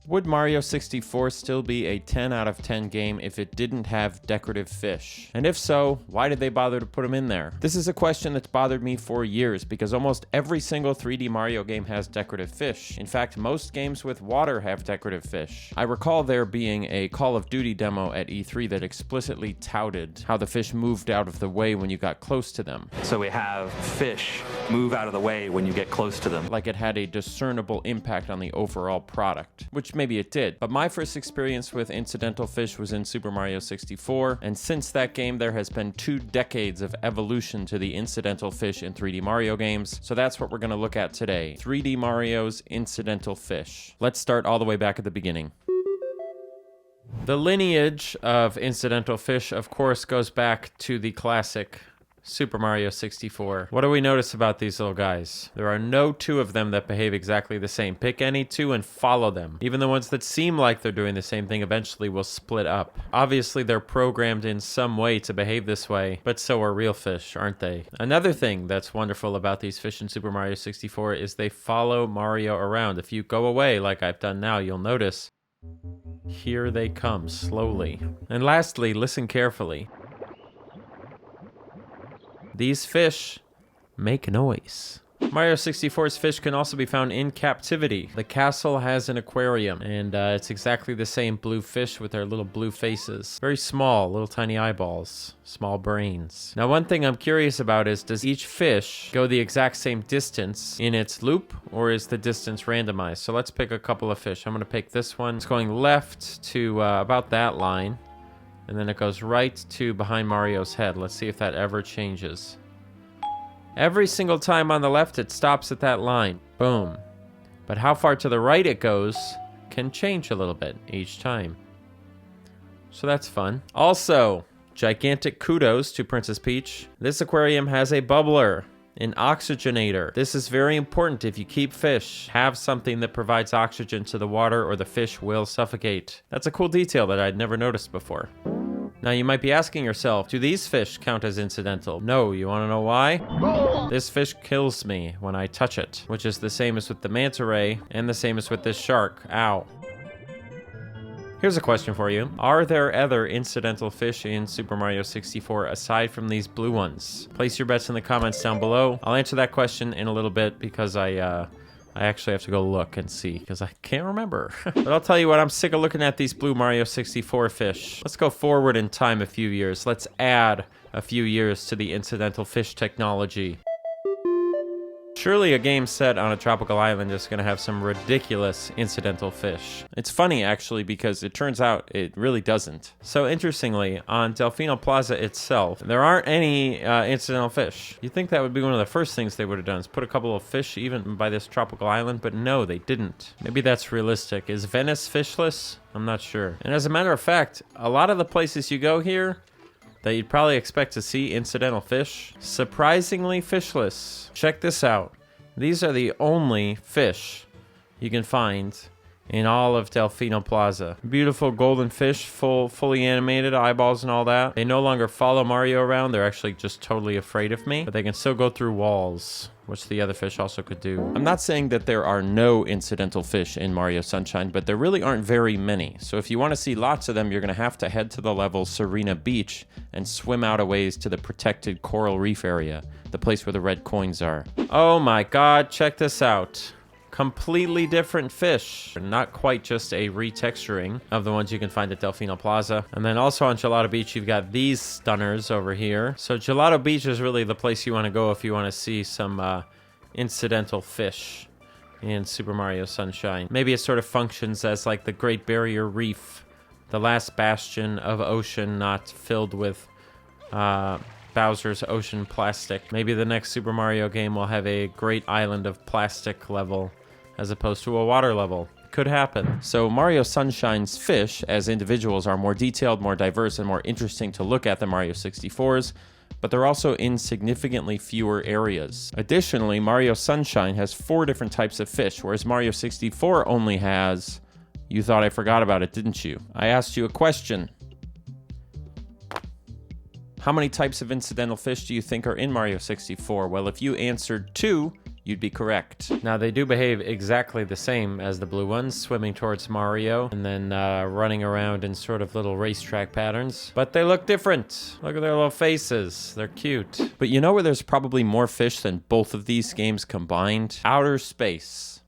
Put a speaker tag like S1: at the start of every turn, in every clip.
S1: Would Mario 64 still be a 10 out of 10 game if it didn't have decorative fish? And if so, why did they bother to put them in there? This is a question that's bothered me for years because almost every single 3D Mario game has decorative fish. In fact, most games with water have decorative fish. I recall there being a Call of Duty demo at E3 that explicitly touted how the fish moved out of the way when you got close to them.
S2: So we have fish move out of the way when you get close to them.
S1: Like it had a discernible impact on the overall product, which maybe it did. But my first experience with incidental fish was in Super Mario 64, and since that game there has been 2 decades of evolution to the incidental fish in 3D Mario games, so that's what we're going to look at today. 3D Mario's incidental fish. Let's start all the way back at the beginning. The lineage of incidental fish, of course, goes back to the classic Super Mario 64. What do we notice about these little guys? There are no 2 of them that behave exactly the same. Pick any 2 and follow them. Even the ones that seem like they're doing the same thing eventually will split up. Obviously, they're programmed in some way to behave this way, but so are real fish, aren't they? Another thing that's wonderful about these fish in Super Mario 64 is they follow Mario around. If you go away, like I've done now, you'll notice here they come slowly. And lastly, listen carefully. These fish make noise. Mario 64's fish can also be found in captivity. The castle has an aquarium, and it's exactly the same blue fish with their little blue faces. Very small, little tiny eyeballs, small brains. Now, one thing I'm curious about is, does each fish go the exact same distance in its loop, or is the distance randomized? So let's pick a couple of fish. I'm going to pick this one. It's going left to about that line. And then it goes right to behind Mario's head. Let's see if that ever changes. Every single time on the left, it stops at that line. Boom. But how far to the right it goes can change a little bit each time. So that's fun. Also, gigantic kudos to Princess Peach. This aquarium has a bubbler, an oxygenator. This is very important. If you keep fish, have something that provides oxygen to the water or the fish will suffocate. That's a cool detail that I'd never noticed before. Now you might be asking yourself, do these fish count as incidental? No, you want to know why? This fish kills me when I touch it, which is the same as with the manta ray and the same as with this shark. Ow. Here's a question for you. Are there other incidental fish in Super Mario 64 aside from these blue ones? Place your bets in the comments down below. I'll answer that question in a little bit because I actually have to go look and see because I can't remember. But I'll tell you what, I'm sick of looking at these blue Mario 64 fish. Let's go forward in time a few years. Let's add a few years to the incidental fish technology. Surely a game set on a tropical island is going to have some ridiculous incidental fish. It's funny, actually, because it turns out it really doesn't. So interestingly, on Delfino Plaza itself, there aren't any incidental fish. You'd think that would be one of the first things they would have done, is put a couple of fish even by this tropical island, but no, they didn't. Maybe that's realistic. Is Venice fishless? I'm not sure. And as a matter of fact, a lot of the places you go here that you'd probably expect to see incidental fish, surprisingly fishless. Check this out. These are the only fish you can find in all of Delfino Plaza. Beautiful golden fish, fully animated, eyeballs and all that. They no longer follow Mario around. They're actually just totally afraid of me, but they can still go through walls, which the other fish also could do. I'm not saying that there are no incidental fish in Mario Sunshine, but there really aren't very many. So if you want to see lots of them, you're going to have to head to the level Serena Beach and swim out a ways to the protected coral reef area, the place where the red coins are. Oh my god, check this out. Completely different fish. Not quite just a retexturing of the ones you can find at Delfino Plaza. And then also on Gelato Beach, you've got these stunners over here. So Gelato Beach is really the place you want to go if you want to see some incidental fish in Super Mario Sunshine. Maybe it sort of functions as like the Great Barrier Reef, the last bastion of ocean not filled with Bowser's ocean plastic. Maybe the next Super Mario game will have a great island of plastic level as opposed to a water level. Could happen. So Mario Sunshine's fish as individuals are more detailed, more diverse, and more interesting to look at than Mario 64's, but they're also in significantly fewer areas. Additionally, Mario Sunshine has 4 different types of fish, whereas Mario 64 only has... You thought I forgot about it, didn't you? I asked you a question. How many types of incidental fish do you think are in Mario 64? Well, if you answered 2, you'd be correct. Now, they do behave exactly the same as the blue ones, swimming towards Mario and then running around in sort of little racetrack patterns. But they look different. Look at their little faces. They're cute. But you know where there's probably more fish than both of these games combined? Outer space.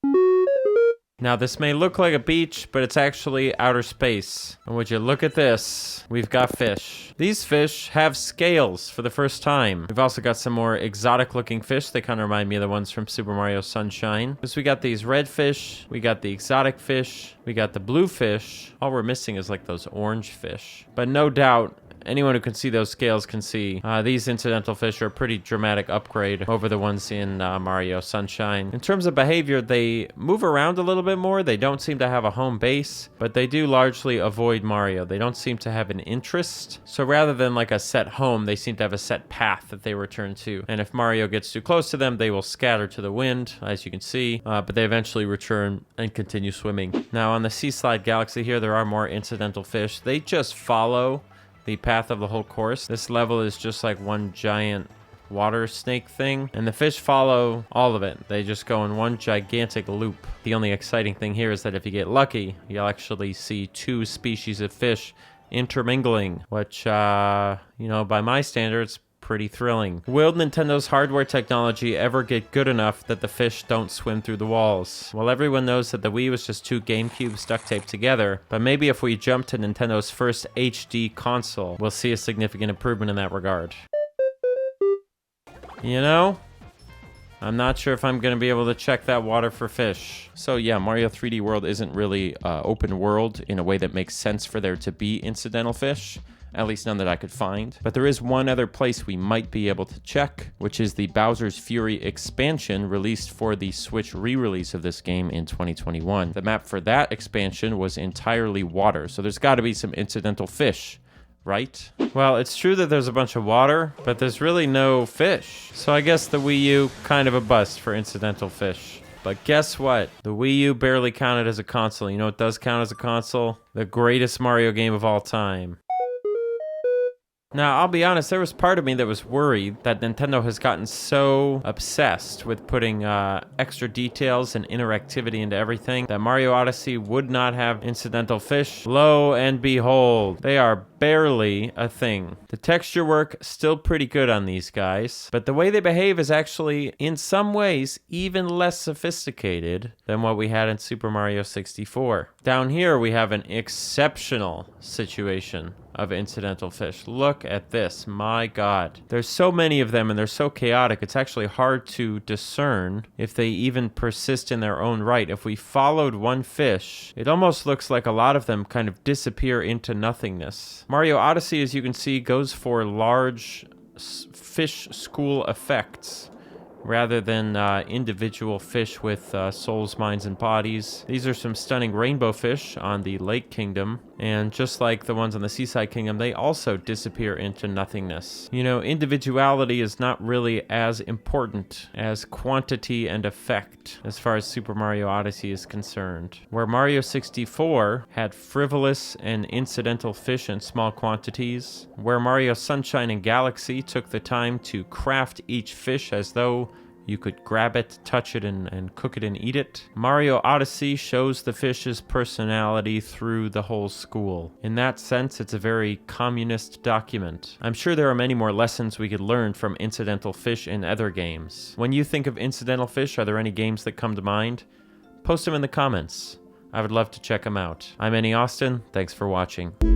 S1: Now, this may look like a beach, but it's actually outer space. And would you look at this? We've got fish. These fish have scales for the first time. We've also got some more exotic-looking fish. They kind of remind me of the ones from Super Mario Sunshine. Because we got these red fish, we got the exotic fish, we got the blue fish. All we're missing is like those orange fish. But no doubt, anyone who can see those scales can see these incidental fish are a pretty dramatic upgrade over the ones in Mario Sunshine. In terms of behavior, they move around a little bit more. They don't seem to have a home base, but they do largely avoid Mario. They don't seem to have an interest. So rather than like a set home, they seem to have a set path that they return to. And if Mario gets too close to them, they will scatter to the wind, as you can see, but they eventually return and continue swimming. Now on the Seaslide Galaxy here, there are more incidental fish. They just follow the path of the whole course. This level is just like one giant water snake thing, and the fish follow all of it. They just go in one gigantic loop. The only exciting thing here is that if you get lucky, you'll actually see two species of fish intermingling, which, you know, by my standards, pretty thrilling. Will Nintendo's hardware technology ever get good enough that the fish don't swim through the walls? Well, everyone knows that the Wii was just two GameCubes duct taped together, but maybe if we jump to Nintendo's first HD console, we'll see a significant improvement in that regard. You know, I'm not sure if I'm going to be able to check that water for fish. So yeah, Mario 3D World isn't really open world in a way that makes sense for there to be incidental fish. At least none that I could find. But there is one other place we might be able to check, which is the Bowser's Fury expansion released for the Switch re-release of this game in 2021. The map for that expansion was entirely water, so there's got to be some incidental fish, right? Well, it's true that there's a bunch of water, but there's really no fish. So I guess the Wii U kind of a bust for incidental fish. But guess what? The Wii U barely counted as a console. You know what does count as a console? The greatest Mario game of all time. Now, I'll be honest, there was part of me that was worried that Nintendo has gotten so obsessed with putting extra details and interactivity into everything that Mario Odyssey would not have incidental fish. Lo and behold, they are barely a thing. The texture work, still pretty good on these guys, but the way they behave is actually, in some ways, even less sophisticated than what we had in Super Mario 64. Down here, we have an exceptional situation of incidental fish. Look at this, my god. There's so many of them and they're so chaotic, it's actually hard to discern if they even persist in their own right. If we followed one fish, it almost looks like a lot of them kind of disappear into nothingness. Mario Odyssey, as you can see, goes for large fish school effects rather than individual fish with souls, minds, and bodies. These are some stunning rainbow fish on the Lake Kingdom, and just like the ones on the Seaside Kingdom, they also disappear into nothingness. You know, individuality is not really as important as quantity and effect as far as Super Mario Odyssey is concerned. Where Mario 64 had frivolous and incidental fish in small quantities, where Mario Sunshine and Galaxy took the time to craft each fish as though you could grab it, touch it, and cook it and eat it, Mario Odyssey shows the fish's personality through the whole school. In that sense, it's a very communist document. I'm sure there are many more lessons we could learn from incidental fish in other games. When you think of incidental fish, are there any games that come to mind? Post them in the comments. I would love to check them out. I'm Annie Austin. Thanks for watching.